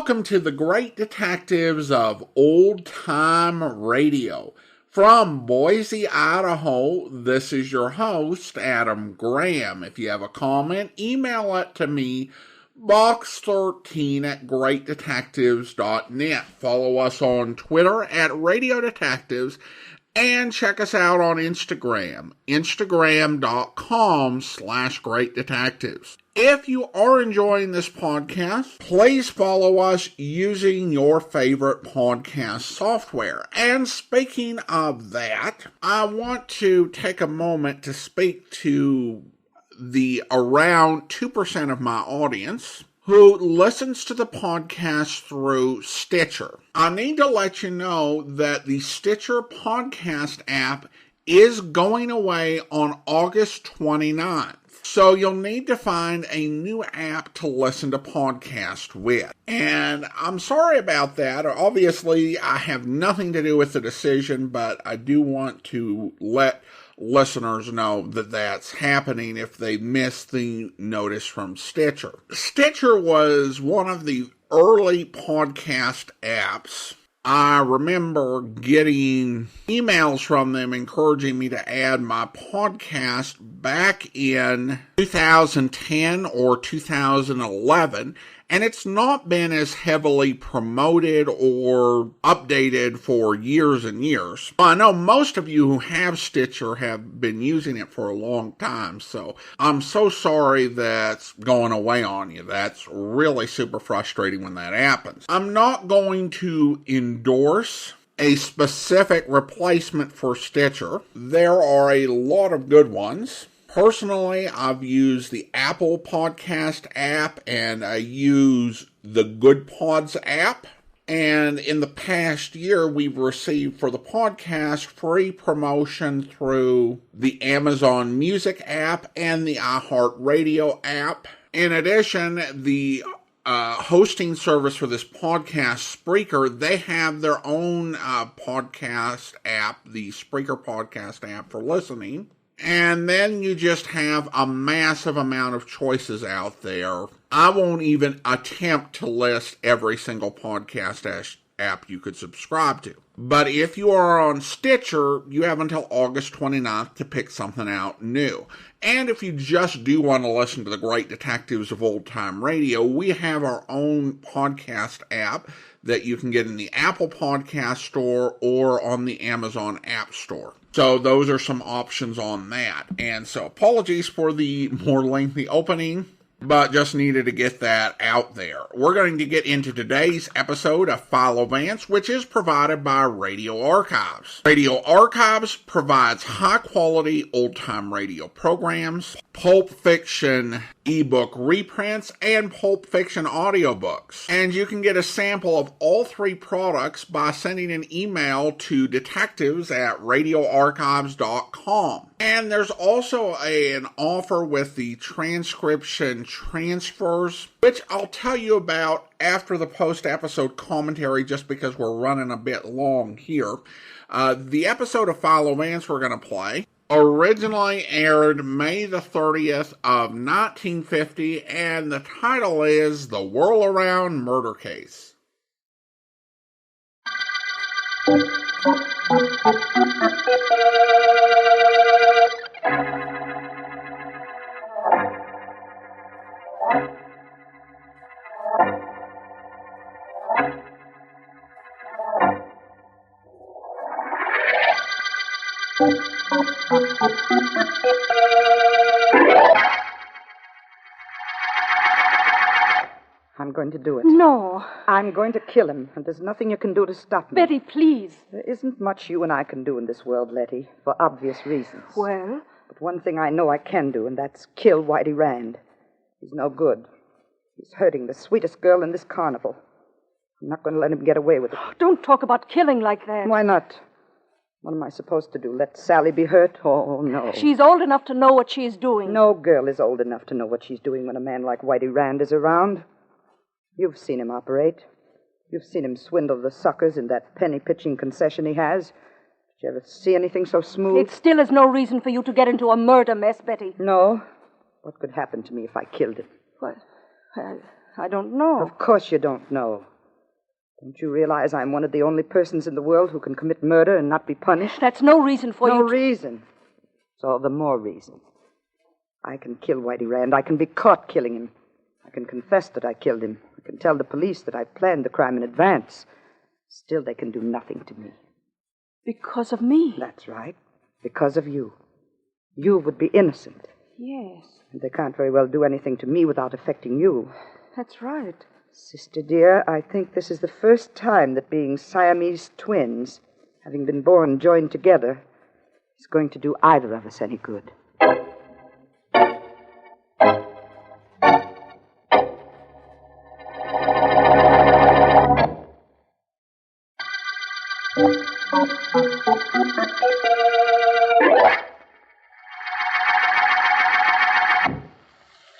Welcome to the Great Detectives of Old Time Radio. From Boise, Idaho, this is your host, Adam Graham. If you have a comment, email it to me, box13@greatdetectives.net. Follow us on Twitter at Radio Detectives, and check us out on Instagram, instagram.com/greatdetectives. If you are enjoying this podcast, please follow us using your favorite podcast software. And speaking of that, I want to take a moment to speak to the around 2% of my audience who listens to the podcast through Stitcher. I need to let you know that the Stitcher podcast app is going away on August 29th. So you'll need to find a new app to listen to podcasts with. And I'm sorry about that. Obviously, I have nothing to do with the decision, but I do want to let listeners know that that's happening if they missed the notice from Stitcher. Stitcher was one of the early podcast apps. I remember getting emails from them encouraging me to add my podcast back in 2010 or 2011, and it's not been as heavily promoted or updated for years and years. I know most of you who have Stitcher have been using it for a long time, so I'm so sorry that's going away on you. That's really super frustrating when that happens. I'm not going to endorse a specific replacement for Stitcher. There are a lot of good ones. Personally, I've used the Apple Podcast app, and I use the Good Pods app. And in the past year, we've received for the podcast free promotion through the Amazon Music app and the iHeartRadio app. In addition, the hosting service for this podcast, Spreaker, they have their own podcast app, the Spreaker podcast app for listening. And then you just have a massive amount of choices out there. I won't even attempt to list every single podcast app you could subscribe to. But if you are on Stitcher, you have until August 29th to pick something out new. And if you just do want to listen to the Great Detectives of Old Time Radio, we have our own podcast app that you can get in the Apple Podcast Store or on the Amazon App Store. So those are some options on that. And so apologies for the more lengthy opening, but just needed to get that out there. We're going to get into today's episode of Philo Vance, which is provided by Radio Archives. Radio Archives provides high-quality old-time radio programs, pulp fiction ebook reprints, and pulp fiction audiobooks. And you can get a sample of all three products by sending an email to detectives@radioarchives.com. And there's also an offer with the transcription transfers, which I'll tell you about after the post-episode commentary, just because we're running a bit long here. The episode of Philo Vance we're going to play originally aired May the 30th of 1950, and the title is The Whirlaround Murder Case. I'm going to do it. No. I'm going to kill him, and there's nothing you can do to stop me. Betty, please. There isn't much you and I can do in this world, Letty, for obvious reasons. Well? But one thing I know I can do, and that's kill Whitey Rand. He's no good. He's hurting the sweetest girl in this carnival. I'm not going to let him get away with it. Don't talk about killing like that. Why not? What am I supposed to do? Let Sally be hurt? Oh, no. She's old enough to know what she's doing. No girl is old enough to know what she's doing when a man like Whitey Rand is around. You've seen him operate. You've seen him swindle the suckers in that penny-pitching concession he has. Did you ever see anything so smooth? It still is no reason for you to get into a murder mess, Betty. No? What could happen to me if I killed him? Well, I don't know. Of course you don't know. Don't you realize I'm one of the only persons in the world who can commit murder and not be punished? That's no reason for No you. reason. It's all the more reason. I can kill Whitey Rand. I can be caught killing him. I can confess that I killed him. I can tell the police that I planned the crime in advance. Still, they can do nothing to me. Because of me. That's right. Because of you. You would be innocent. Yes, And they can't very well do anything to me without affecting you. that's right. Sister dear, I think this is the first time that being Siamese twins, having been born joined together, is going to do either of us any good.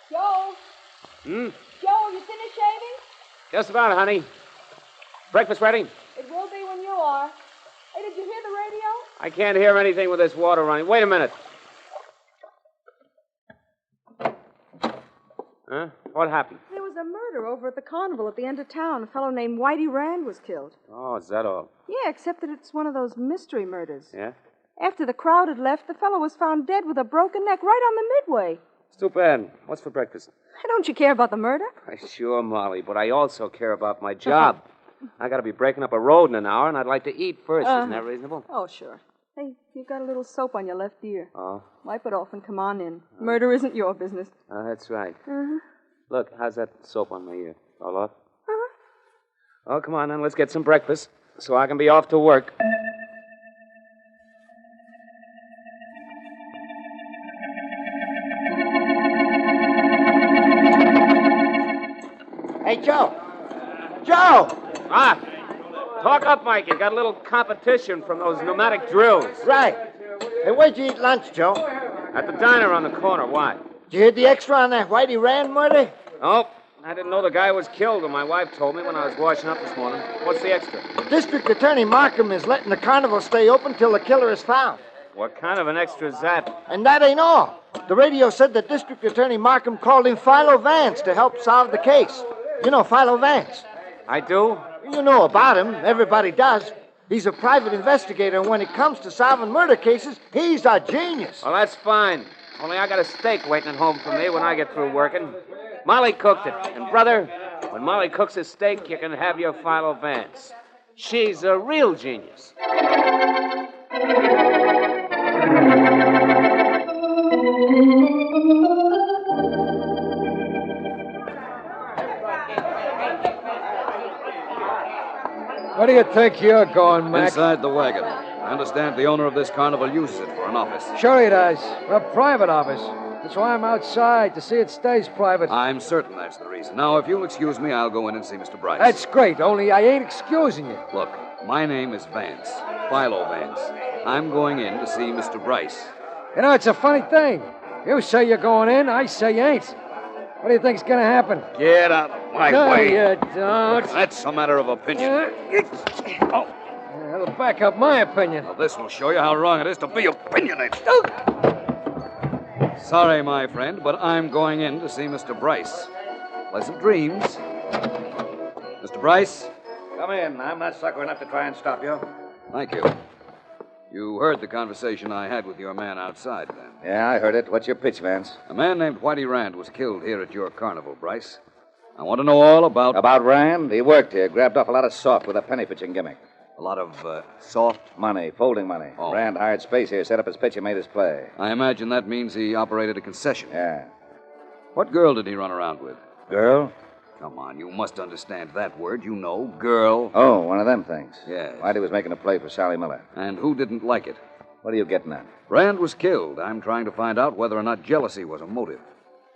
Joe? Joe, you finished shaving? Just about, honey. Breakfast ready? It will be when you are. Hey, did you hear the radio? I can't hear anything with this water running. Wait a minute. Huh? What happened? There was a murder over at the carnival at the end of town. A fellow named Whitey Rand was killed. Oh, is that all? Yeah, except that it's one of those mystery murders. Yeah? After the crowd had left, the fellow was found dead with a broken neck right on the midway. It's too bad. What's for breakfast? Don't you care about the murder? Sure, Molly, but I also care about my job. I gotta be breaking up a road in an hour, and I'd like to eat first. Isn't that reasonable? Oh, sure. Hey, you've got a little soap on your left ear. Oh, Wipe it off and come on in. Murder isn't your business. that's right. Uh-huh. Look, how's that soap on my ear? All off? Oh, come on, then. Let's get some breakfast so I can be off to work. Hey, Joe. Joe! Ah! Talk up, Mike. You got a little competition from those pneumatic drills. Right. Hey, where'd you eat lunch, Joe? At the diner on the corner. Why? Did you hear the extra on that Whitey Rand murder? Oh, I didn't know the guy was killed, and my wife told me when I was washing up this morning. What's the extra? District Attorney Markham is letting the carnival stay open till the killer is found. What kind of an extra is that? And that ain't all. The radio said that District Attorney Markham called in Philo Vance to help solve the case. You know Philo Vance. I do? You know about him. Everybody does. He's a private investigator, and when it comes to solving murder cases, he's a genius. Well, that's fine. Only I got a steak waiting at home for me when I get through working. Molly cooked it. And, brother, when Molly cooks a steak, you can have your Philo Vance. She's a real genius. Where do you think you're going, Mac? Inside the wagon. I understand the owner of this carnival uses it for an office. Sure he does. A private office. That's why I'm outside, to see it stays private. I'm certain that's the reason. Now, if you'll excuse me, I'll go in and see Mr. Bryce. That's great, only I ain't excusing you. Look, my name is Vance. Philo Vance. I'm going in to see Mr. Bryce. You know, it's a funny thing. You say you're going in, I say you ain't. What do you think's gonna happen? Get out of my No, way. you don't. That's a matter of opinion. That'll back up my opinion. Well, this will show you how wrong it is to be opinionated. Sorry, my friend, but I'm going in to see Mr. Bryce. Pleasant dreams. Mr. Bryce? Come in. I'm not sucker enough to try and stop you. Thank you. You heard the conversation I had with your man outside, then. Yeah, I heard it. What's your pitch, Vance? A man named Whitey Rand was killed here at your carnival, Bryce. I want to know all about... About Rand? He worked here, grabbed off a lot of soft with a penny pitching gimmick. A lot of, soft... Money, folding money. Oh. Rand hired space here, set up his pitch, and made his play. I imagine that means he operated a concession. Yeah. What girl did he run around with? Girl? Come on, you must understand that word. You know, girl. Oh, one of them things. Yes. Whitey was making a play for Sally Miller. And who didn't like it? What are you getting at? Rand was killed. I'm trying to find out whether or not jealousy was a motive.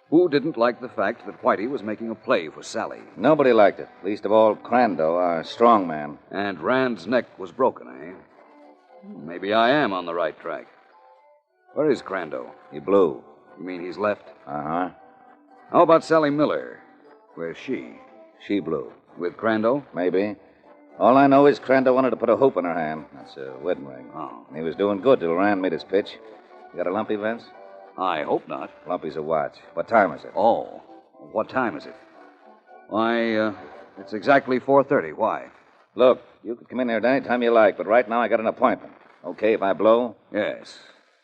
Who didn't like the fact that Whitey was making a play for Sally? Nobody liked it. Least of all, Crandall, our strong man. And Rand's neck was broken, eh? Maybe I am on the right track. Where is Crandall? He blew. You mean he's left? Uh-huh. How about Sally Miller? Where's she? She blew. With Crandall? Maybe. All I know is Crandall wanted to put a hoop in her hand. That's a wedding ring. Oh. And he was doing good till Rand made his pitch. You got a lumpy, Vince? I hope not. Lumpy's a watch. What time is it? Oh. What time is it? Why, it's exactly 4:30. Why? Look, you can come in here at any time you like, but right now I got an appointment. Okay if I blow? Yes.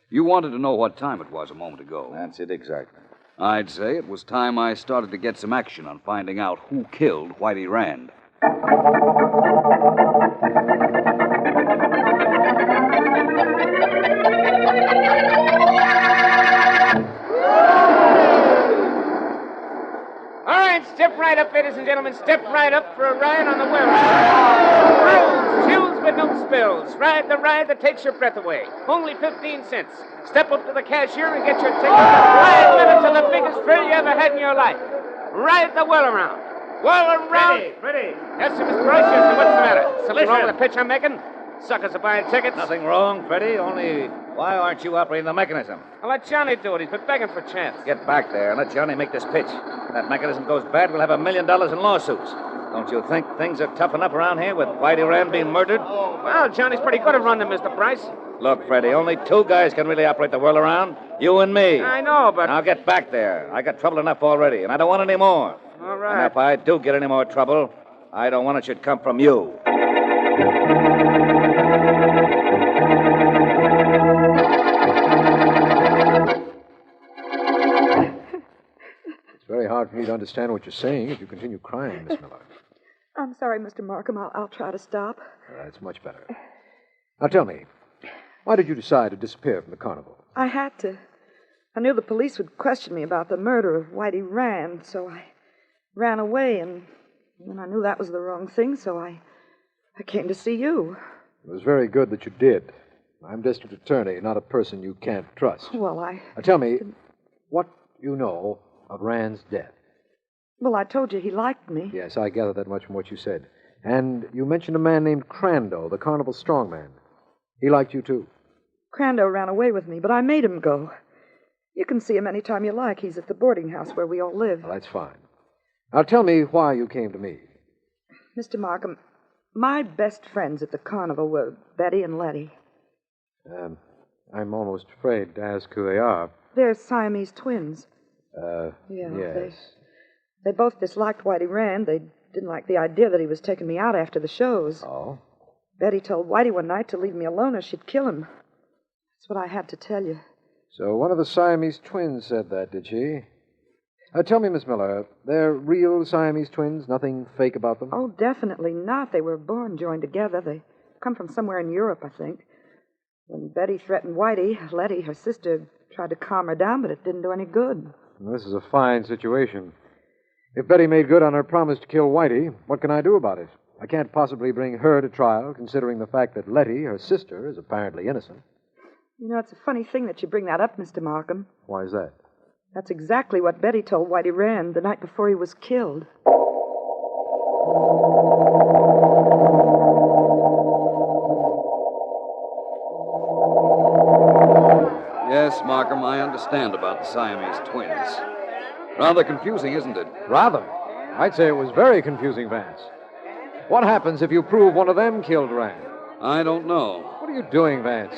You wanted to know what time it was a moment ago. That's it exactly. I'd say it was time I started to get some action on finding out who killed Whitey Rand. All right, step right up, ladies and gentlemen. Step right up for a ride on the Whirlaround. Thrills, chills, but no spills. Ride the ride that takes your breath away. Only 15 cents. Step up to the cashier and get your ticket. 5 minutes of the biggest thrill you ever had in your life. Ride the Whirlaround. Whirlaround. Pretty. Yes, sir, Mr. Bryce. Yes, sir. What's the matter? Something wrong with the pitch I'm making? Suckers are buying tickets. Nothing wrong, Freddie. Only why aren't you operating the mechanism? I'll let Johnny do it. He's been begging for a chance. Get back there and let Johnny make this pitch. If that mechanism goes bad, we'll have $1 million in lawsuits. Don't you think things are tough enough around here with Whitey Rand being murdered? Well, Johnny's pretty good at running, Mr. Bryce. Look, Freddie, only 2 guys can really operate the Whirlaround. You and me. I know, but... Now get back there. I got trouble enough already, and I don't want any more. All And right. if I do get any more trouble, I don't want it should come from you. It's very hard for me to understand what you're saying if you continue crying, Miss Miller. I'm sorry, Mr. Markham. I'll try to stop. That's much better. Now tell me, why did you decide to disappear from the carnival? I had to. I knew the police would question me about the murder of Whitey Rand, so I ran away, and I knew that was the wrong thing, so I came to see you. It was very good that you did. I'm district attorney, not a person you can't trust. Well, Now tell me, what you know of Rand's death? Well, I told you he liked me. Yes, I gathered that much from what you said. And you mentioned a man named Crandall, the carnival strongman. He liked you, too. Crandall ran away with me, but I made him go. You can see him any time you like. He's at the boarding house where we all live. Well, that's fine. Now tell me why you came to me. Mr. Markham, my best friends at the carnival were Betty and Letty. I'm almost afraid to ask who they are. They're Siamese twins. Yes. They both disliked Whitey Rand. They didn't like the idea that he was taking me out after the shows. Oh? Betty told Whitey one night to leave me alone or she'd kill him. That's what I had to tell you. So one of the Siamese twins said that, did she? Tell me, Miss Miller, they're real Siamese twins? Nothing fake about them? Oh, definitely not. They were born joined together. They come from somewhere in Europe, I think. When Betty threatened Whitey, Letty, her sister, tried to calm her down, but it didn't do any good. Well, this is a fine situation. If Betty made good on her promise to kill Whitey, what can I do about it? I can't possibly bring her to trial, considering the fact that Letty, her sister, is apparently innocent. You know, it's a funny thing that you bring that up, Mr. Markham. Why is that? That's exactly what Betty told Whitey Rand the night before he was killed. Yes, Markham, I understand about the Siamese twins. Rather confusing, isn't it? Rather. I'd say it was very confusing, Vance. What happens if you prove one of them killed Rand? I don't know. What are you doing, Vance?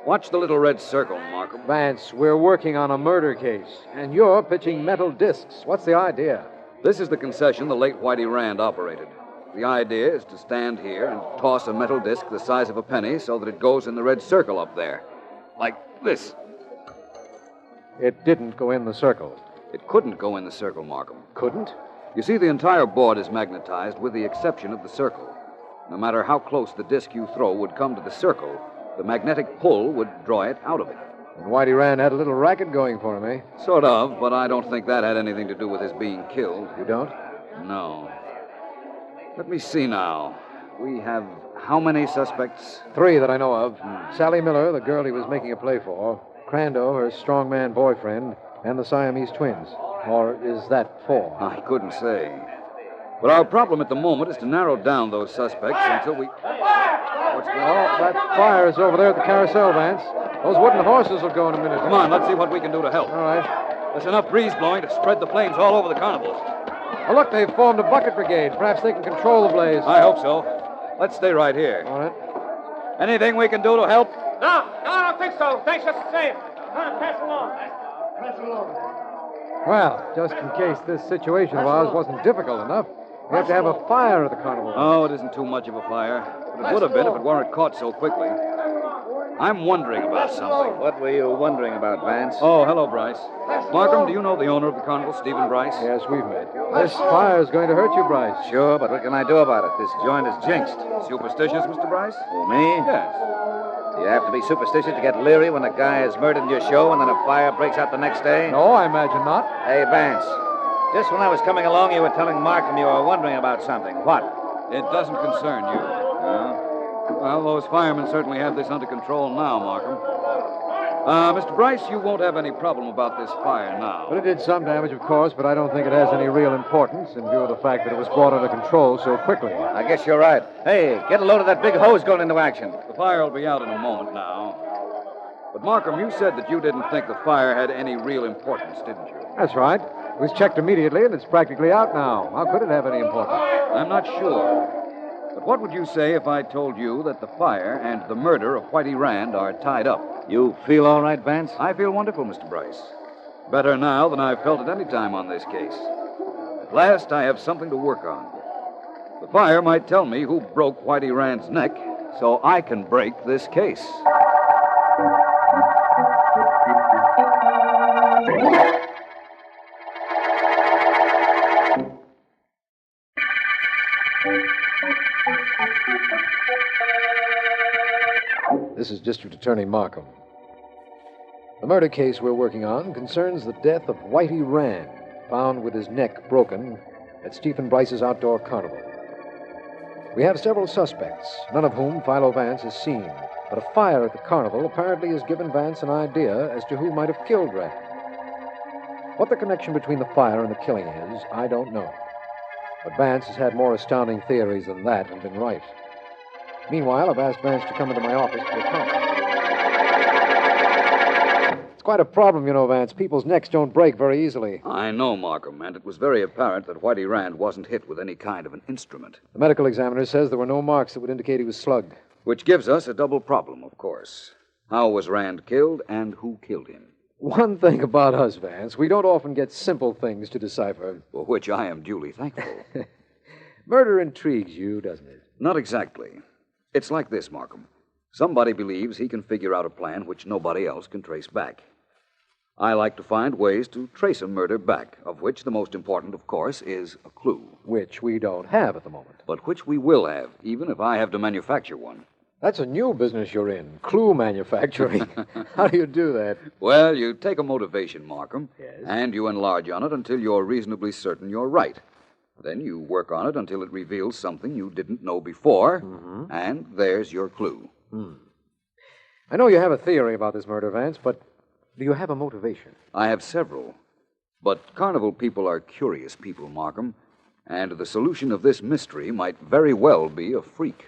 Watch the little red circle, Markham. Vance, we're working on a murder case, and you're pitching metal discs. What's the idea? This is the concession the late Whitey Rand operated. The idea is to stand here and toss a metal disc the size of a penny so that it goes in the red circle up there. Like this. It didn't go in the circle. It couldn't go in the circle, Markham. Couldn't? You see, the entire board is magnetized with the exception of the circle. No matter how close the disc you throw would come to the circle, the magnetic pull would draw it out of it. And Whitey Rand had a little racket going for him, eh? Sort of, but I don't think that had anything to do with his being killed. You don't? No. Let me see now. We have how many suspects? 3 that I know of. Sally Miller, the girl he was making a play for. Crandall, her strongman boyfriend. And the Siamese twins. Or is that 4? I couldn't say. But our problem at the moment is to narrow down those suspects until we... What's going on? Oh, that fire is over there at the carousel, Vance. Those wooden horses will go in a minute. Come on, let's see what we can do to help. All right. There's enough breeze blowing to spread the flames all over the carnival. Oh, look, they've formed a bucket brigade. Perhaps they can control the blaze. I hope so. Let's stay right here. All right. Anything we can do to help? No, I don't think so. Thanks just the same. Pass along. Well, just in case this situation of ours wasn't difficult enough, We have to have a fire at the carnival. Oh, it isn't too much of a fire. But it would have been if it weren't caught so quickly. I'm wondering about something. What were you wondering about, Vance? Oh, hello, Bryce. Markham, do you know the owner of the carnival, Stephen Bryce? Yes, we've met. This fire is going to hurt you, Bryce. Sure, but what can I do about it? This joint is jinxed. Superstitious, Mr. Bryce? Who, me? Yes. Do you have to be superstitious to get leery when a guy is murdered in your show and then a fire breaks out the next day? No, I imagine not. Hey, Vance. Just when I was coming along, you were telling Markham you were wondering about something. What? It doesn't concern you. No? Well, those firemen certainly have this under control now, Markham. Mr. Bryce, you won't have any problem about this fire now. But it did some damage, of course, but I don't think it has any real importance in view of the fact that it was brought under control so quickly. I guess you're right. Hey, get a load of that big hose going into action. The fire will be out in a moment now. But, Markham, you said that you didn't think the fire had any real importance, didn't you? That's right. It was checked immediately, and it's practically out now. How could it have any importance? I'm not sure. But what would you say if I told you that the fire and the murder of Whitey Rand are tied up? You feel all right, Vance? I feel wonderful, Mr. Bryce. Better now than I've felt at any time on this case. At last, I have something to work on. The fire might tell me who broke Whitey Rand's neck, so I can break this case. This is District Attorney Markham. The murder case we're working on concerns the death of Whitey Rand, found with his neck broken at Stephen Bryce's outdoor carnival. We have several suspects, none of whom Philo Vance has seen, but a fire at the carnival apparently has given Vance an idea as to who might have killed Rand. What the connection between the fire and the killing is, I don't know. But Vance has had more astounding theories than that and been right. Meanwhile, I've asked Vance to come into my office for a conference. It's quite a problem, you know, Vance. People's necks don't break very easily. I know, Markham, and it was very apparent that Whitey Rand wasn't hit with any kind of an instrument. The medical examiner says there were no marks that would indicate he was slugged. Which gives us a double problem, of course. How was Rand killed, and who killed him? One thing about us, Vance, we don't often get simple things to decipher. For which I am duly thankful. Murder intrigues you, doesn't it? Not exactly. It's like this, Markham. Somebody believes he can figure out a plan which nobody else can trace back. I like to find ways to trace a murder back, of which the most important, of course, is a clue. Which we don't have at the moment. But which we will have, even if I have to manufacture one. That's a new business you're in, clue manufacturing. How do you do that? Well, you take a motivation, Markham, Yes. and you enlarge on it until you're reasonably certain you're right. Then you work on it until it reveals something you didn't know before, and there's your clue. I know you have a theory about this murder, Vance, but do you have a motivation? I have several. But carnival people are curious people, Markham, and the solution of this mystery might very well be a freak.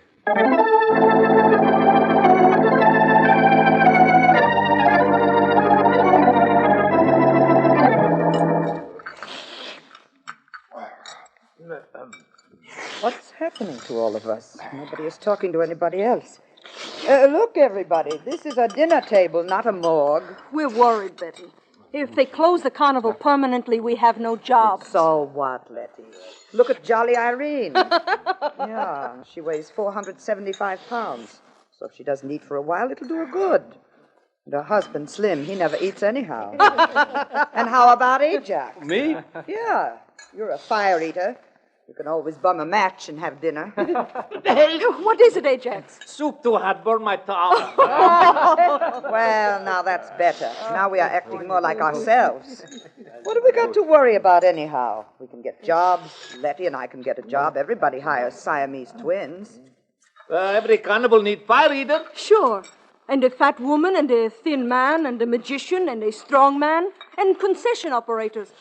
What's happening to all of us? Nobody is talking to anybody else. Look, everybody, this is a dinner table, not a morgue. We're worried, Betty. If they close the carnival permanently, we have no jobs. So what, Letty? Look at Jolly Irene. Yeah, she weighs 475 pounds. So if she doesn't eat for a while, it'll do her good. And her husband, Slim, he never eats anyhow. And how about Ajax? Me? Yeah, you're a fire eater. You can always bum a match and have dinner. What is it, Ajax? Soup too hot, burned my tongue. Well, now that's better. Now we are acting more like ourselves. What have we got to worry about anyhow? We can get jobs. Letty and I can get a job. Everybody hires Siamese twins. Every carnival need fire eater. Sure. And a fat woman, and a thin man, and a magician, and a strong man, and concession operators.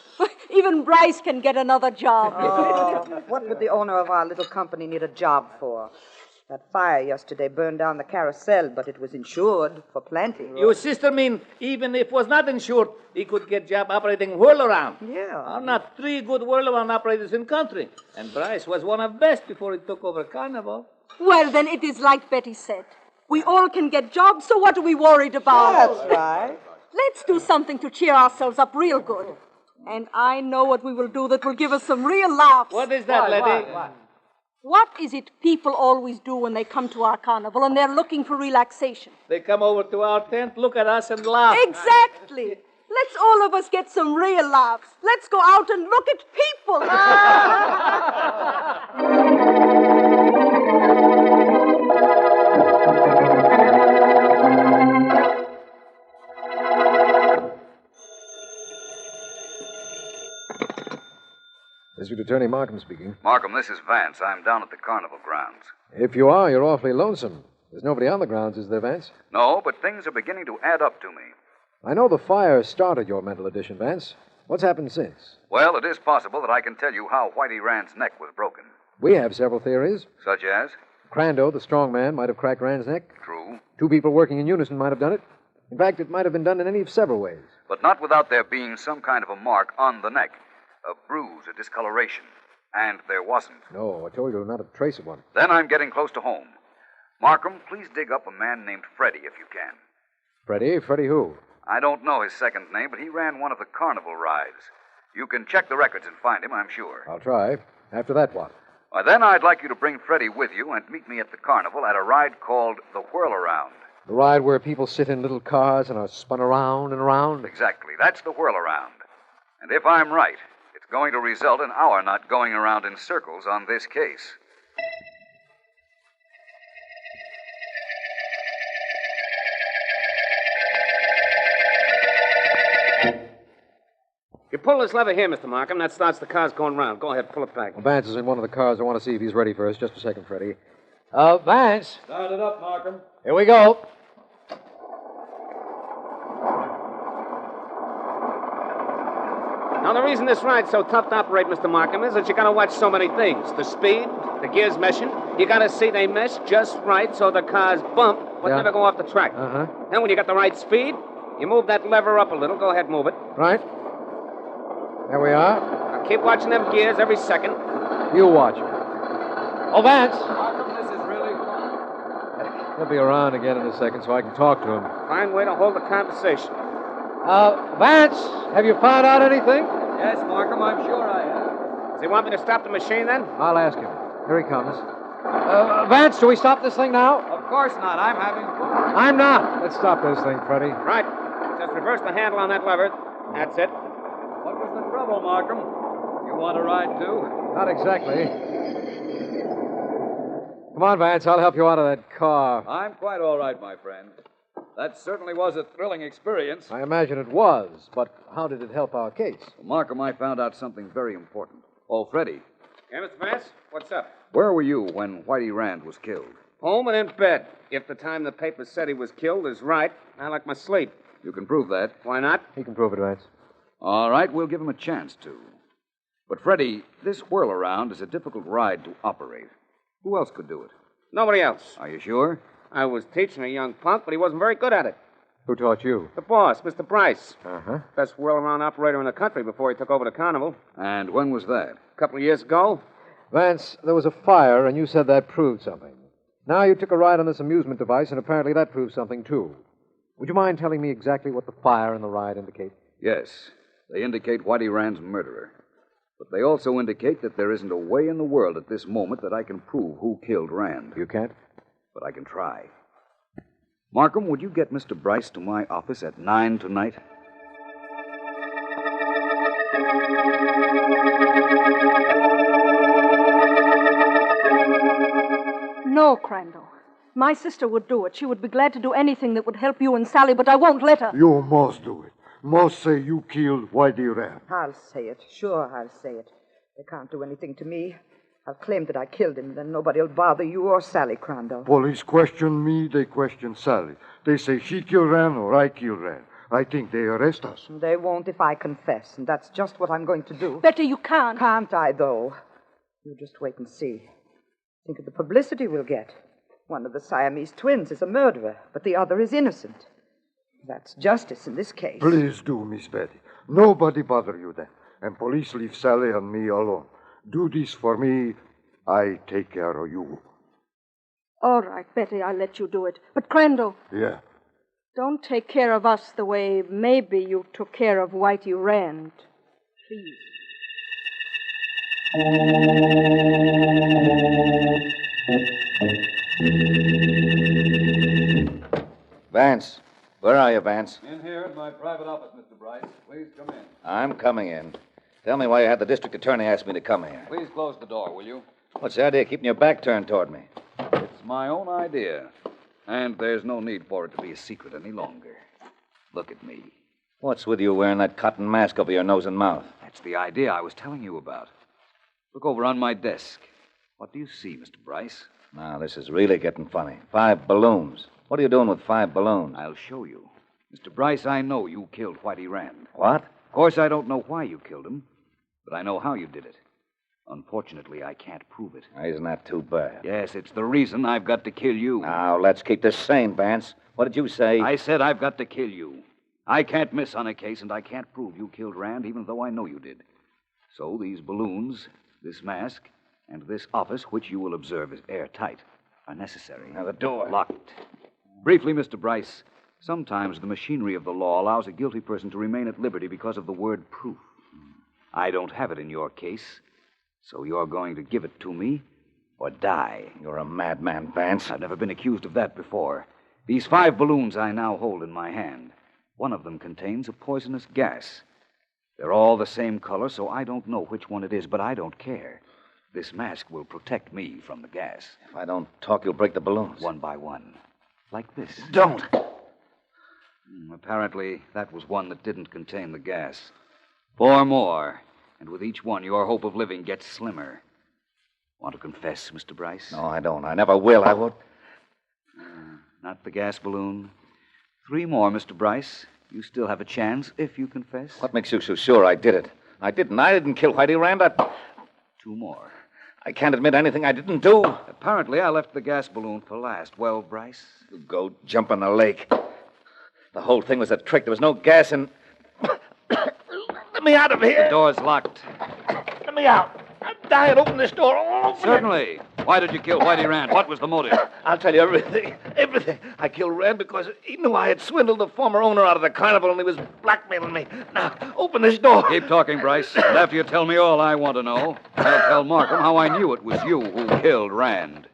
Even Bryce can get another job. Oh, what would the owner of our little company need a job for? That fire yesterday burned down the carousel, but it was insured for plenty. Your sister mean even if was not insured, he could get job operating Whirlaround. Yeah. Are not 3 good Whirlaround operators in country. And Bryce was one of best before he took over carnival. Well, then it is like Betty said. We all can get jobs, so what are we worried about? That's right. Let's do something to cheer ourselves up real good. And I know what we will do that will give us some real laughs. What is that, lady? What is it people always do when they come to our carnival and they're looking for relaxation? They come over to our tent, look at us, and laugh. Exactly. Let's all of us get some real laughs. Let's go out and look at people. District Attorney Markham speaking. Markham, this is Vance. I'm down at the carnival grounds. If you are, you're awfully lonesome. There's nobody on the grounds, is there, Vance? No, but things are beginning to add up to me. I know the fire started your mental addiction, Vance. What's happened since? Well, it is possible that I can tell you how Whitey Rand's neck was broken. We have several theories. Such as? Crando, the strong man, might have cracked Rand's neck. True. Two people working in unison might have done it. In fact, it might have been done in any of several ways. But not without there being some kind of a mark on the neck. A bruise, a discoloration. And there wasn't. No, I told you not a trace of one. Then I'm getting close to home. Markham, please dig up a man named Freddie if you can. Freddie? Freddie who? I don't know his second name, but he ran one of the carnival rides. You can check the records and find him, I'm sure. I'll try. After that, what? Well, then I'd like you to bring Freddie with you and meet me at the carnival at a ride called the Whirlaround. The ride where people sit in little cars and are spun around and around? Exactly. That's the Whirlaround. And if I'm right, it's going to result in our not going around in circles on this case. You pull this lever here, Mr. Markham. That starts the cars going round. Go ahead, pull it back. Well, Vance is in one of the cars. I want to see if he's ready first. Just a second, Freddie. Vance. Start it up, Markham. Here we go. Now, the reason this ride's so tough to operate, Mr. Markham, is that you gotta watch so many things. The speed, the gears meshing. You gotta see they mesh just right so the cars bump but never go off the track. Uh-huh. Then when you got the right speed, you move that lever up a little. Go ahead, move it. Right. There we are. Now keep watching them gears every second. You watch it. Oh, Vance. Markham, this is really fun. He'll be around again in a second so I can talk to him. Fine way to hold the conversation. Vance, have you found out anything? Yes, Markham, I'm sure I have. Does he want me to stop the machine, then? I'll ask him. Here he comes. Vance, do we stop this thing now? Of course not. I'm having fun. I'm not. Let's stop this thing, Freddie. Right. Just reverse the handle on that lever. That's it. What was the trouble, Markham? You want to ride, too? Not exactly. Come on, Vance. I'll help you out of that car. I'm quite all right, my friend. That certainly was a thrilling experience. I imagine it was, but how did it help our case? Well, Markham, I found out something very important. Oh, Freddie, Yeah, Mr. Vance? What's up? where were you when Whitey Rand was killed? Home and in bed. If the time the paper said he was killed is right, I like my sleep. You can prove that. Why not? He can prove it, Vance. All right, we'll give him a chance to. But, Freddie, this Whirlaround is a difficult ride to operate. Who else could do it? Nobody else. Are you sure? I was teaching a young punk, but he wasn't very good at it. Who taught you? The boss, Mr. Bryce. Uh-huh. Best whirl-around operator in the country before he took over the carnival. And when was that? A couple of years ago. Vance, there was a fire, and you said that proved something. Now you took a ride on this amusement device, and apparently that proves something, too. Would you mind telling me exactly what the fire and the ride indicate? Yes. They indicate Whitey Rand's murderer. But they also indicate that there isn't a way in the world at this moment that I can prove who killed Rand. You can't? But I can try. Markham, would you get Mr. Bryce to my office at 9 tonight? No, Crandall. My sister would do it. She would be glad to do anything that would help you and Sally, but I won't let her. You must do it. Must say you killed Whitey Rand. I'll say it. Sure, I'll say it. They can't do anything to me. I'll claim that I killed him, then nobody'll bother you or Sally Crandall. Police question me, they question Sally. They say she killed Rand or I killed Rand. I think they arrest us. They won't if I confess, and that's just what I'm going to do. Betty, you can't. Can't I, though? You just wait and see. Think of the publicity we'll get. One of the Siamese twins is a murderer, but the other is innocent. That's justice in this case. Please do, Miss Betty. Nobody bother you then. And police leave Sally and me alone. Do this for me, I take care of you. All right, Betty, I'll let you do it. But, Crandall, Yeah. don't take care of us the way maybe you took care of Whitey Rand. please. Vance. Where are you, Vance? In here in my private office, Mr. Bryce. Please come in. I'm coming in. Tell me why you had the district attorney ask me to come here. Please close the door, will you? What's the idea of keeping your back turned toward me? It's my own idea. And there's no need for it to be a secret any longer. Look at me. What's with you wearing that cotton mask over your nose and mouth? That's the idea I was telling you about. Look over on my desk. What do you see, Mr. Bryce? Now, this is really getting funny. 5 balloons. What are you doing with 5 balloons? I'll show you. Mr. Bryce, I know you killed Whitey Rand. What? Of course, I don't know why you killed him, but I know how you did it. Unfortunately, I can't prove it. Isn't that too bad? Yes, it's the reason I've got to kill you. Now, let's keep this sane, Vance. What did you say? I said I've got to kill you. I can't miss on a case, and I can't prove you killed Rand, even though I know you did. So these balloons, this mask, and this office, which you will observe is airtight, are necessary. Now, the door. Locked. Briefly, Mr. Bryce, sometimes the machinery of the law allows a guilty person to remain at liberty because of the word proof. I don't have it in your case, so you're going to give it to me or die. You're a madman, Vance. I've never been accused of that before. These 5 balloons I now hold in my hand. One of them contains a poisonous gas. They're all the same color, so I don't know which one it is, but I don't care. This mask will protect me from the gas. If I don't talk, you'll break the balloons. One by one. Like this. Don't. Apparently, that was one that didn't contain the gas. 4 more. And with each one, your hope of living gets slimmer. Want to confess, Mr. Bryce? No, I don't. I never will. I won't. Not the gas balloon. 3 more, Mr. Bryce. You still have a chance if you confess. What makes you so sure I did it? I didn't. I didn't kill Whitey Rand. 2 more. I can't admit anything I didn't do. Apparently, I left the gas balloon for last. Well, Bryce? You go jump in the lake. The whole thing was a trick. There was no gas in... Let me out of here. The door's locked. Let me out. I'm dying. Open this door. Certainly. Why did you kill Whitey Rand? What was the motive? I'll tell you everything. Everything. I killed Rand because he knew I had swindled the former owner out of the carnival and he was blackmailing me. Now, open this door. Keep talking, Bryce. And after you tell me all I want to know, I'll tell Markham how I knew it was you who killed Rand.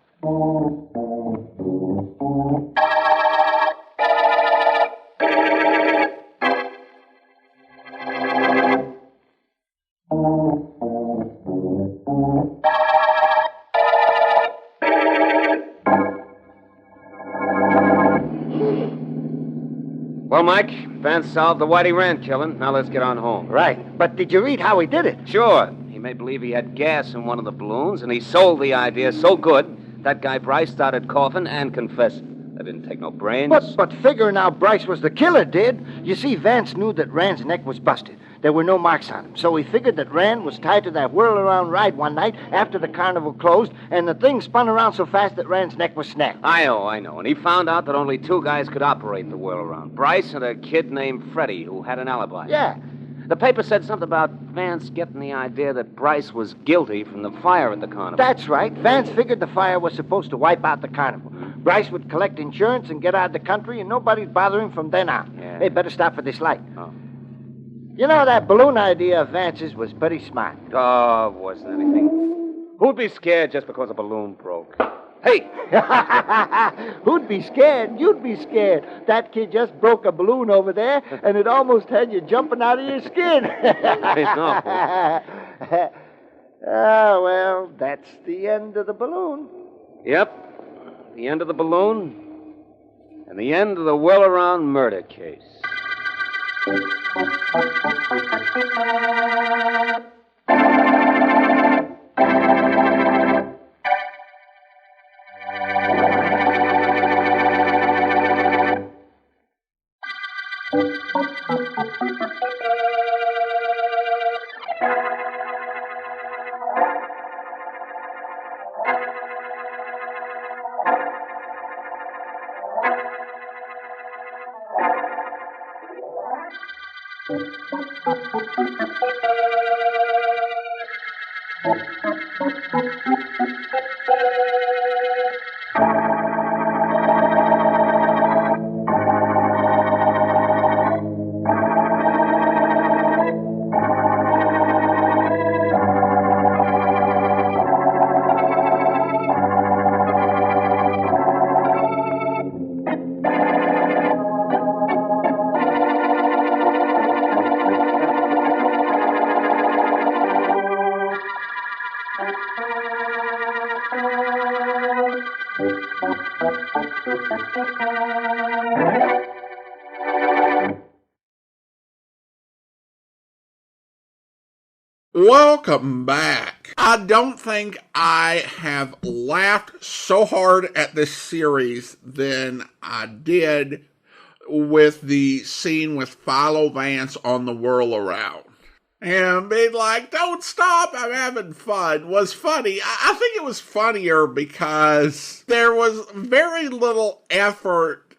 Well, Mike, Vance solved the Whitey Rand killing. Now let's get on home. Right. But did you read how he did it? Sure. He made believe he had gas in one of the balloons, and he sold the idea so good, that guy Bryce started coughing and confessing. That didn't take no brains. But figuring out Bryce was the killer did. You see, Vance knew that Rand's neck was busted. There were no marks on him, so he figured that Rand was tied to that Whirlaround ride one night after the carnival closed, and the thing spun around so fast that Rand's neck was snapped. I know. And he found out that only 2 guys could operate the Whirlaround. Bryce and a kid named Freddie, who had an alibi. Yeah. The paper said something about Vance getting the idea that Bryce was guilty from the fire at the carnival. That's right. Vance figured the fire was supposed to wipe out the carnival. Bryce would collect insurance and get out of the country, and nobody'd bother him from then on. Yeah. Hey, better stop for this light. Oh. You know, that balloon idea of Vance's was pretty smart. Oh, wasn't anything. Who'd be scared just because a balloon broke? Hey! Who'd be scared? You'd be scared. That kid just broke a balloon over there, and it almost had you jumping out of your skin. I know. Oh, well, that's the end of the balloon. Yep. The end of the balloon, and the end of the Whirlaround murder case. Welcome back. I don't think I have laughed so hard at this series than I did with the scene with Philo Vance on the Whirlaround. And being like, don't stop, I'm having fun, was funny. I think it was funnier because there was very little effort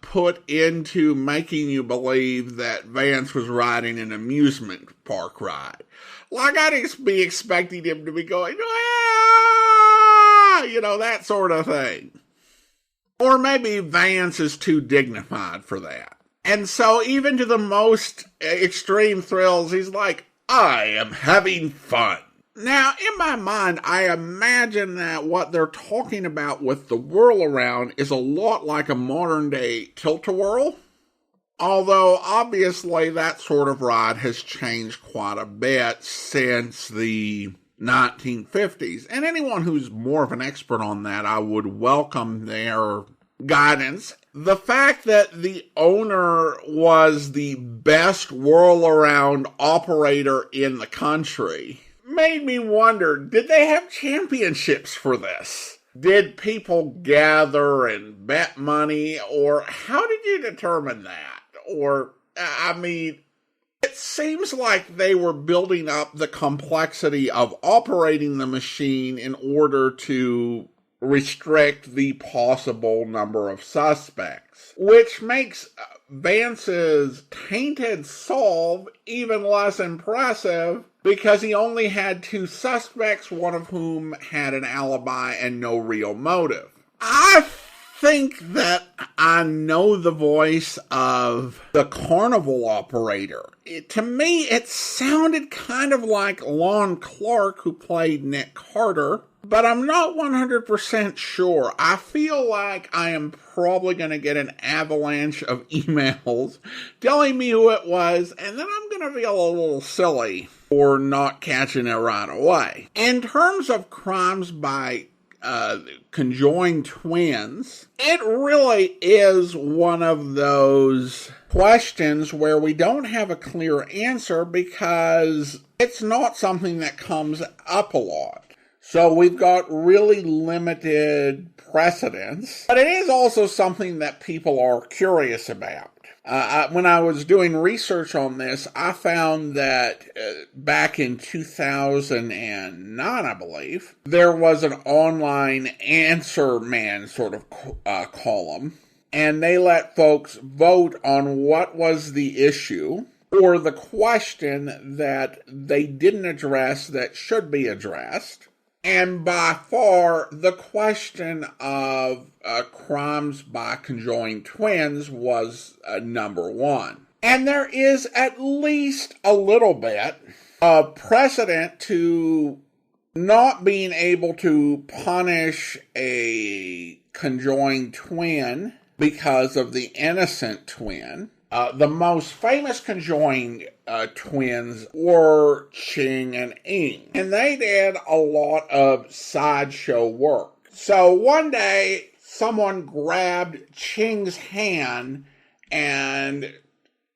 put into making you believe that Vance was riding an amusement park ride. Like, I'd be expecting him to be going, ah, that sort of thing. Or maybe Vance is too dignified for that. And so even to the most extreme thrills, he's like, I am having fun. Now, in my mind, I imagine that what they're talking about with the Whirlaround is a lot like a modern-day tilt-a-whirl. Although, obviously, that sort of ride has changed quite a bit since the 1950s. And anyone who's more of an expert on that, I would welcome their guidance. The fact that the owner was the best Whirlaround operator in the country made me wonder, did they have championships for this? Did people gather and bet money, or how did you determine that? Or, it seems like they were building up the complexity of operating the machine in order to restrict the possible number of suspects, which makes Vance's tainted solve even less impressive because he only had 2 suspects, one of whom had an alibi and no real motive. I think that I know the voice of the carnival operator. To me, it sounded kind of like Lon Clark, who played Nick Carter, but I'm not 100% sure. I feel like I am probably going to get an avalanche of emails telling me who it was, and then I'm going to feel a little silly for not catching it right away. In terms of crimes by conjoined twins, it really is one of those questions where we don't have a clear answer because it's not something that comes up a lot. So we've got really limited precedents, but it is also something that people are curious about. When I was doing research on this, I found that back in 2009, I believe, there was an online Answer Man sort of column, and they let folks vote on what was the issue or the question that they didn't address that should be addressed. And by far, the question of crimes by conjoined twins was number 1. And there is at least a little bit of precedent to not being able to punish a conjoined twin because of the innocent twin. The most famous conjoined twins were Ching and Ing, and they did a lot of sideshow work. So one day, someone grabbed Ching's hand and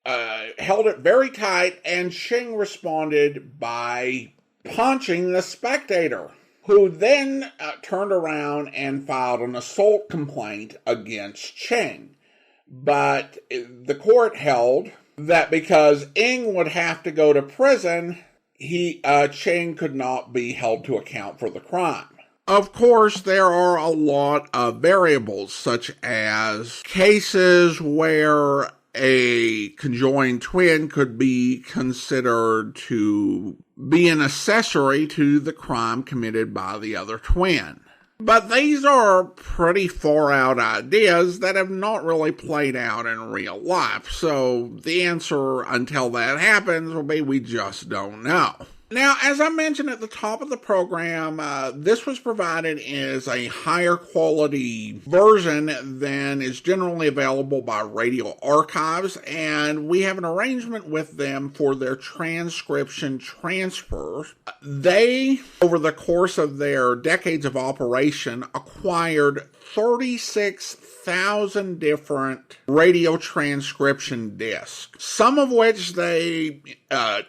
held it very tight, and Ching responded by punching the spectator, who then turned around and filed an assault complaint against Ching. But the court held that because Ing would have to go to prison, Ching could not be held to account for the crime. Of course, there are a lot of variables, such as cases where a conjoined twin could be considered to be an accessory to the crime committed by the other twin. But these are pretty far out ideas that have not really played out in real life. So the answer until that happens will be we just don't know. Now, as I mentioned at the top of the program, this was provided as a higher quality version than is generally available by Radio Archives, and we have an arrangement with them for their transcription transfers. They, over the course of their decades of operation, acquired 36,000 different radio transcription discs, some of which they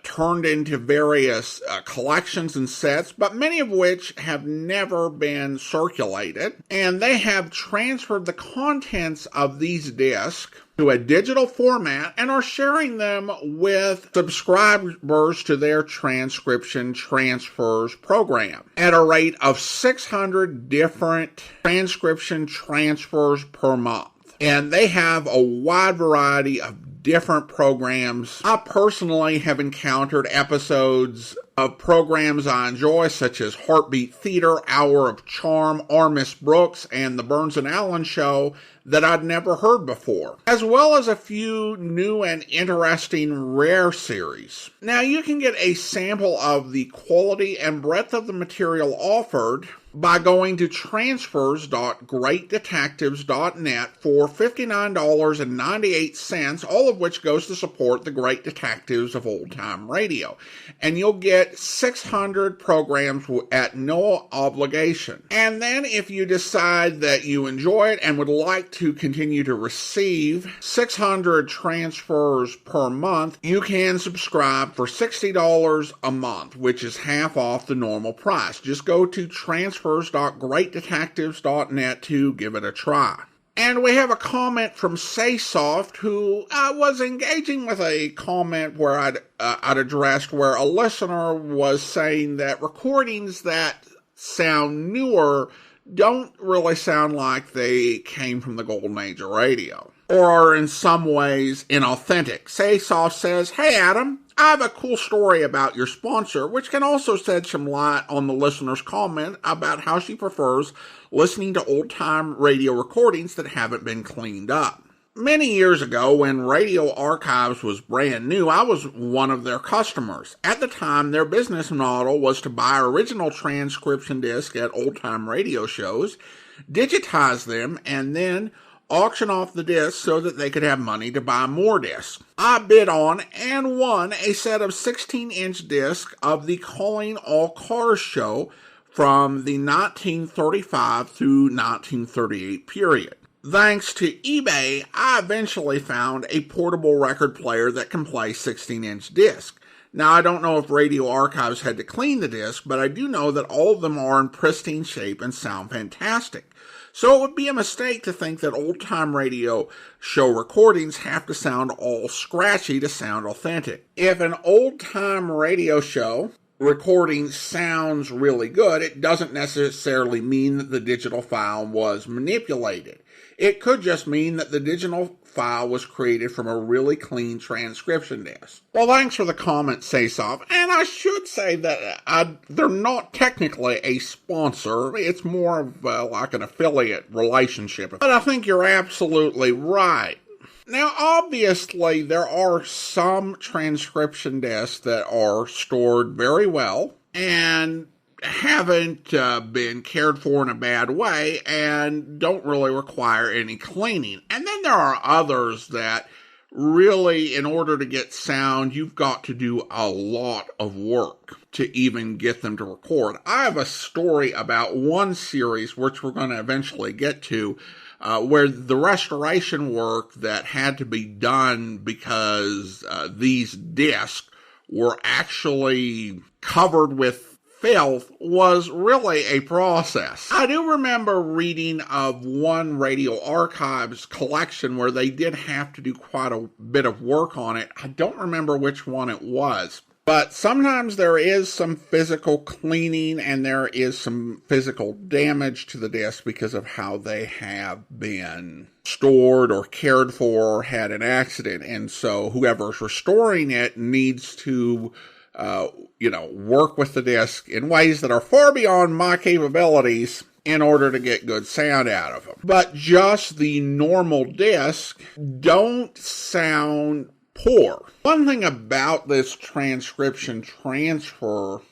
turned into various collections and sets, but many of which have never been circulated. And they have transferred the contents of these discs to a digital format and are sharing them with subscribers to their transcription transfers program at a rate of 600 different transcription transfers per month. And they have a wide variety of different programs. I personally have encountered episodes of programs I enjoy, such as Heartbeat Theater, Hour of Charm, Our Miss Brooks, and The Burns and Allen Show, that I'd never heard before, as well as a few new and interesting rare series. Now, you can get a sample of the quality and breadth of the material offered by going to transfers.greatdetectives.net for $59.98, all of which goes to support the Great Detectives of Old Time Radio. And you'll get 600 programs at no obligation. And then if you decide that you enjoy it and would like to continue to receive 600 transfers per month, you can subscribe for $60 a month, which is half off the normal price. Just go to transfers.greatdetectives.net to give it a try. And we have a comment from Saysoft, who was engaging with a comment where I'd addressed where a listener was saying that recordings that sound newer don't really sound like they came from the golden age of radio, or are in some ways inauthentic. Saysoft says, "Hey Adam, I have a cool story about your sponsor, which can also shed some light on the listener's comment about how she prefers listening to old-time radio recordings that haven't been cleaned up. Many years ago, when Radio Archives was brand new, I was one of their customers. At the time, their business model was to buy original transcription discs at old-time radio shows, digitize them, and then auction off the discs so that they could have money to buy more discs. I bid on and won a set of 16-inch discs of the Calling All Cars show from the 1935 through 1938 period. Thanks to eBay, I eventually found a portable record player that can play 16-inch discs. Now, I don't know if Radio Archives had to clean the disc, but I do know that all of them are in pristine shape and sound fantastic. So it would be a mistake to think that old-time radio show recordings have to sound all scratchy to sound authentic. If an old-time radio show recording sounds really good, it doesn't necessarily mean that the digital file was manipulated. It could just mean that the digital file was created from a really clean transcription disc." Well, thanks for the comment, Saysoft. And I should say that they're not technically a sponsor. It's more of like an affiliate relationship. But I think you're absolutely right. Now, obviously, there are some transcription discs that are stored very well and haven't been cared for in a bad way and don't really require any cleaning. And then there are others that really, in order to get sound, you've got to do a lot of work to even get them to record. I have a story about one series, which we're going to eventually get to, where the restoration work that had to be done because these discs were actually covered with filth was really a process. I do remember reading of one Radio Archives collection where they did have to do quite a bit of work on it. I don't remember which one it was. But sometimes there is some physical cleaning and there is some physical damage to the disc because of how they have been stored or cared for or had an accident. And so whoever's restoring it needs to work with the disc in ways that are far beyond my capabilities in order to get good sound out of them. But just the normal disc don't sound poor. One thing about this transcription transfer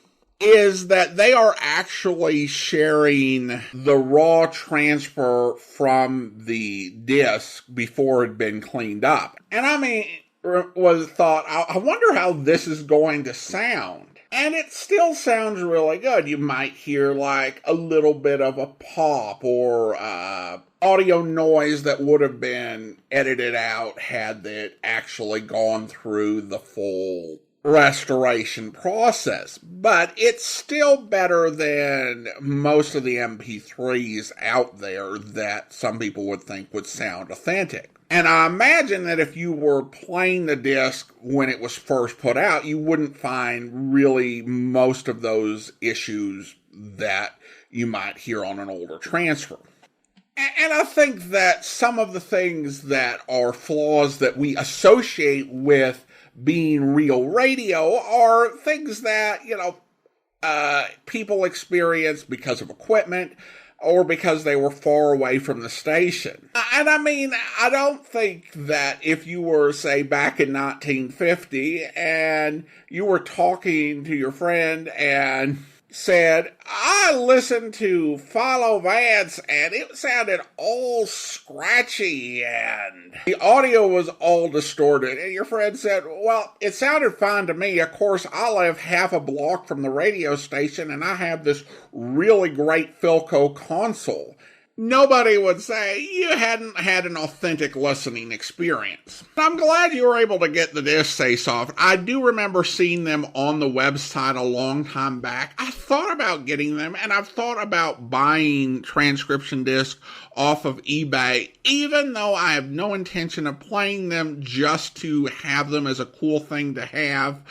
is that they are actually sharing the raw transfer from the disc before it had been cleaned up. And I mean, I wonder how this is going to sound. And it still sounds really good. You might hear like a little bit of a pop or audio noise that would have been edited out had it actually gone through the full restoration process. But it's still better than most of the MP3s out there that some people would think would sound authentic. And I imagine that if you were playing the disc when it was first put out, you wouldn't find really most of those issues that you might hear on an older transfer. And I think that some of the things that are flaws that we associate with being real radio are things that, people experience because of equipment, or because they were far away from the station. And I mean, I don't think that if you were, say, back in 1950 and you were talking to your friend and said, I listened to Philo Vance and it sounded all scratchy and the audio was all distorted. And your friend said, well, it sounded fine to me. Of course, I live half a block from the radio station and I have this really great Philco console. Nobody would say you hadn't had an authentic listening experience. I'm glad you were able to get the disc Say-Soft. I do remember seeing them on the website a long time back. I thought about getting them, and I've thought about buying transcription discs off of eBay, even though I have no intention of playing them just to have them as a cool thing to have.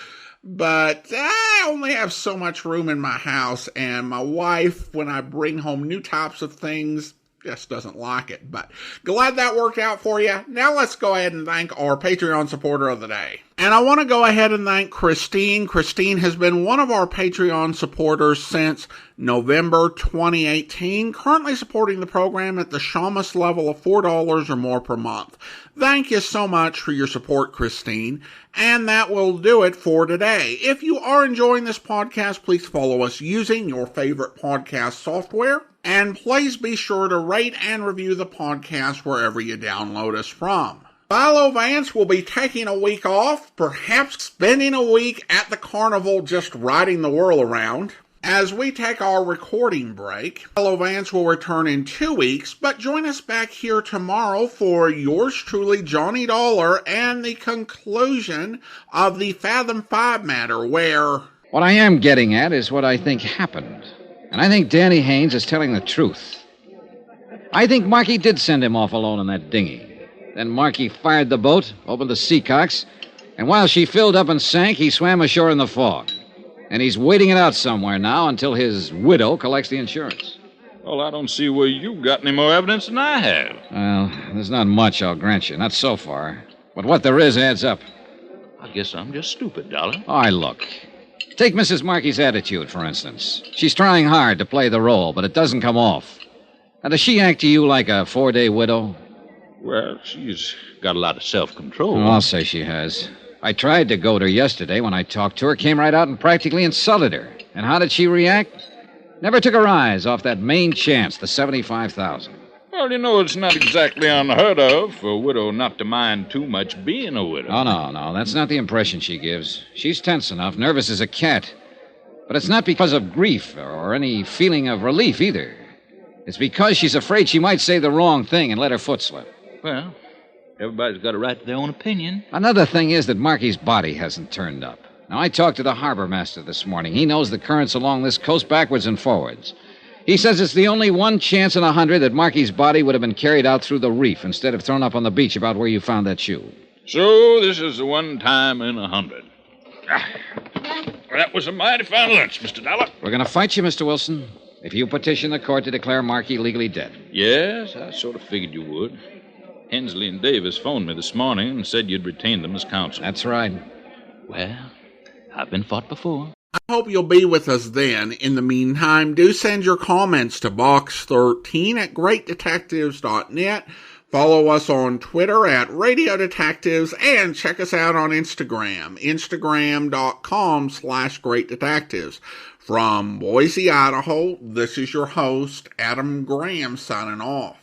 But I only have so much room in my house, and my wife, when I bring home new types of things, just doesn't like it. But glad that worked out for you. Now let's go ahead and thank our Patreon supporter of the day. And I want to go ahead and thank Christine. Christine has been one of our Patreon supporters since November 2018, currently supporting the program at the Shamus level of $4 or more per month. Thank you so much for your support, Christine. And that will do it for today. If you are enjoying this podcast, please follow us using your favorite podcast software. And please be sure to rate and review the podcast wherever you download us from. Philo Vance will be taking a week off, perhaps spending a week at the carnival just riding the Whirlaround. As we take our recording break, Philo Vance will return in 2 weeks, but join us back here tomorrow for yours truly, Johnny Dollar, and the conclusion of the Fathom 5 matter, where... What I am getting at is what I think happened. And I think Danny Haynes is telling the truth. I think Marky did send him off alone in that dinghy. Then Marky fired the boat, opened the seacocks, and while she filled up and sank, he swam ashore in the fog. And he's waiting it out somewhere now until his widow collects the insurance. Well, I don't see where you've got any more evidence than I have. Well, there's not much, I'll grant you. Not so far. But what there is adds up. I guess I'm just stupid, Dollar. All right, look. Take Mrs. Markey's attitude, for instance. She's trying hard to play the role, but it doesn't come off. Now, does she act to you like a 4-day widow? Well, she's got a lot of self-control. Oh, I'll say she has. I tried to goad her yesterday when I talked to her, came right out and practically insulted her. And how did she react? Never took her eyes off that main chance, the $75,000. Well, you know, it's not exactly unheard of for a widow not to mind too much being a widow. Oh, no, that's not the impression she gives. She's tense enough, nervous as a cat. But it's not because of grief or any feeling of relief either. It's because she's afraid she might say the wrong thing and let her foot slip. Well, everybody's got a right to their own opinion. Another thing is that Marky's body hasn't turned up. Now, I talked to the harbor master this morning. He knows the currents along this coast backwards and forwards. He says it's the only one chance in 100 that Marky's body would have been carried out through the reef instead of thrown up on the beach about where you found that shoe. So this is the one time in 100. That was a mighty fine lunch, Mr. Dollar. We're going to fight you, Mr. Wilson, if you petition the court to declare Marky legally dead. Yes, I sort of figured you would. Hensley and Davis phoned me this morning and said you'd retained them as counsel. That's right. Well, I've been fought before. I hope you'll be with us then. In the meantime, do send your comments to box13@greatdetectives.net. Follow us on Twitter at Radio Detectives and check us out on Instagram, instagram.com/greatdetectives. From Boise, Idaho, this is your host, Adam Graham, signing off.